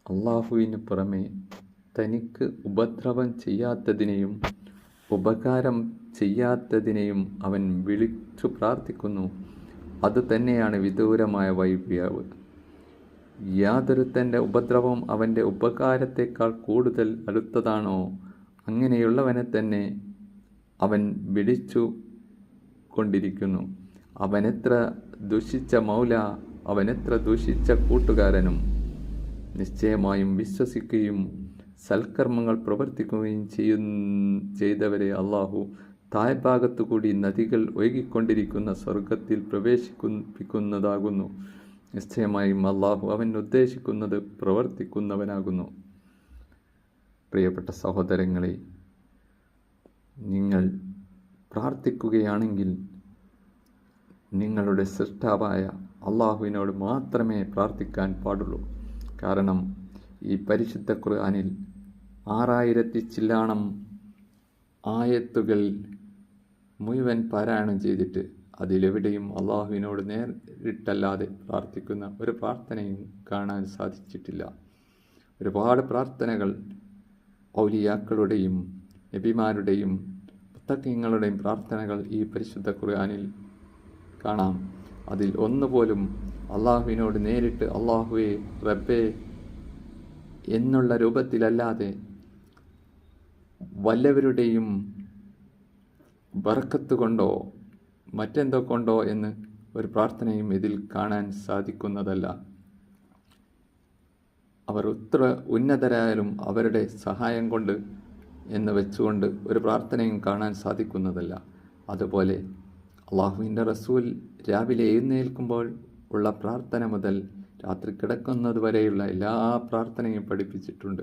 അള്ളാഹുവിന് പുറമെ തനിക്ക് ഉപദ്രവം ചെയ്യാത്തതിനെയും ഉപകാരം ചെയ്യാത്തതിനെയും അവൻ വിളിച്ചു പ്രാർത്ഥിക്കുന്നു. അതുതന്നെയാണ് വിദൂരമായ വൈഭ്യാവ്. യാതൊരുത്തൻ്റെ ഉപദ്രവം അവൻ്റെ ഉപകാരത്തേക്കാൾ കൂടുതൽ അടുത്തതാണോ, അങ്ങനെയുള്ളവനെ തന്നെ അവൻ വിളിച്ചു കൊണ്ടിരിക്കുന്നു. അവനെത്ര ദുഷിച്ച മൗല, അവനെത്ര ദുഷിച്ച കൂട്ടുകാരനും. നിശ്ചയമായും വിശ്വസിക്കുകയും സൽക്കർമ്മങ്ങൾ പ്രവർത്തിക്കുകയും ചെയ്തവരെ അള്ളാഹു താഴ്ഭാഗത്തുകൂടി നദികൾ ഒഴുകിക്കൊണ്ടിരിക്കുന്ന സ്വർഗത്തിൽ പ്രവേശിപ്പിക്കുന്നതാകുന്നു. നിശ്ചയമായും അള്ളാഹു അവൻ ഉദ്ദേശിക്കുന്നത് പ്രവർത്തിക്കുന്നവനാകുന്നു. പ്രിയപ്പെട്ട സഹോദരങ്ങളെ, നിങ്ങൾ പ്രാർത്ഥിക്കുകയാണെങ്കിൽ നിങ്ങളുടെ സൃഷ്ടാവായ അള്ളാഹുവിനോട് മാത്രമേ പ്രാർത്ഥിക്കാൻ പാടുള്ളൂ. കാരണം ഈ പരിശുദ്ധ ഖുർആനിൽ 6000 ചില്ലാണം ആയത്തുകൾ മുഴുവൻ പാരായണം ചെയ്തിട്ട് അതിലെവിടെയും അള്ളാഹുവിനോട് നേരിട്ടല്ലാതെ പ്രാർത്ഥിക്കുന്ന ഒരു പ്രാർത്ഥനയും കാണാൻ സാധിച്ചിട്ടില്ല. ഒരുപാട് പ്രാർത്ഥനകൾ ഔലിയാക്കളുടെയും നബിമാരുടെയും മുത്തഖീങ്ങളുടെയും പ്രാർത്ഥനകൾ ഈ പരിശുദ്ധ ഖുർആനിൽ കാണാം. അതിൽ ഒന്നുപോലും അള്ളാഹുവിനോട് നേരിട്ട് അള്ളാഹുവേ റബ്ബേ എന്നുള്ള രൂപത്തിലല്ലാതെ വല്ലവരുടെയും ബർക്കത്ത് കൊണ്ടോ മറ്റെന്തോ കൊണ്ടോ എന്ന് ഒരു പ്രാർത്ഥനയും ഇതിൽ കാണാൻ സാധിക്കുന്നതല്ല. അവർ എത്ര ഉന്നതരായാലും അവരുടെ സഹായം കൊണ്ട് എന്ന് വെച്ചുകൊണ്ട് ഒരു പ്രാർത്ഥനയും കാണാൻ സാധിക്കുന്നതല്ല. അതുപോലെ അള്ളാഹുവിൻ്റെ റസൂൽ രാവിലെ എഴുന്നേൽക്കുമ്പോൾ ഉള്ള പ്രാർത്ഥന മുതൽ രാത്രി കിടക്കുന്നത് വരെയുള്ള എല്ലാ പ്രാർത്ഥനയും പഠിപ്പിച്ചിട്ടുണ്ട്.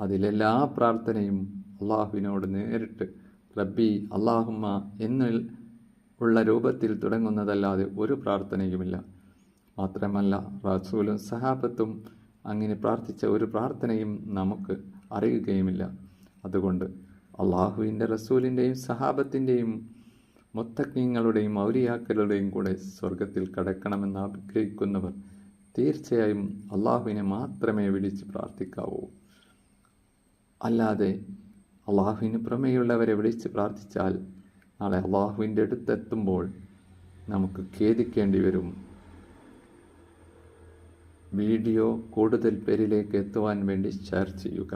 അതിലെല്ലാ പ്രാർത്ഥനയും അള്ളാഹുവിനോട് നേരിട്ട് റബ്ബി അള്ളാഹുമ്മ എന്നുള്ള രൂപത്തിൽ തുടങ്ങുന്നതല്ലാതെ ഒരു പ്രാർത്ഥനയുമില്ല. മാത്രമല്ല റസൂലും സഹാബത്തും അങ്ങനെ പ്രാർത്ഥിച്ച ഒരു പ്രാർത്ഥനയും നമുക്ക് അറിയുകയുമില്ല. അതുകൊണ്ട് അള്ളാഹുവിൻ്റെ റസൂലിൻ്റെയും സഹാബത്തിൻ്റെയും മുത്തഖീങ്ങളുടെയും ഔലിയാക്കളുടെയും കൂടെ സ്വർഗത്തിൽ കടക്കണമെന്ന് ആഗ്രഹിക്കുന്നവർ തീർച്ചയായും അള്ളാഹുവിനെ മാത്രമേ വിളിച്ച് പ്രാർത്ഥിക്കാവൂ. അല്ലാതെ അള്ളാഹുവിന് പുറമെയുള്ളവരെ വിളിച്ച് പ്രാർത്ഥിച്ചാൽ നാളെ അള്ളാഹുവിൻ്റെ അടുത്തെത്തുമ്പോൾ നമുക്ക് ഖേദിക്കേണ്ടി വരും. വീഡിയോ കൂടുതൽ പേരിലേക്ക് എത്തുവാൻ വേണ്ടി ഷെയർ ചെയ്യുക.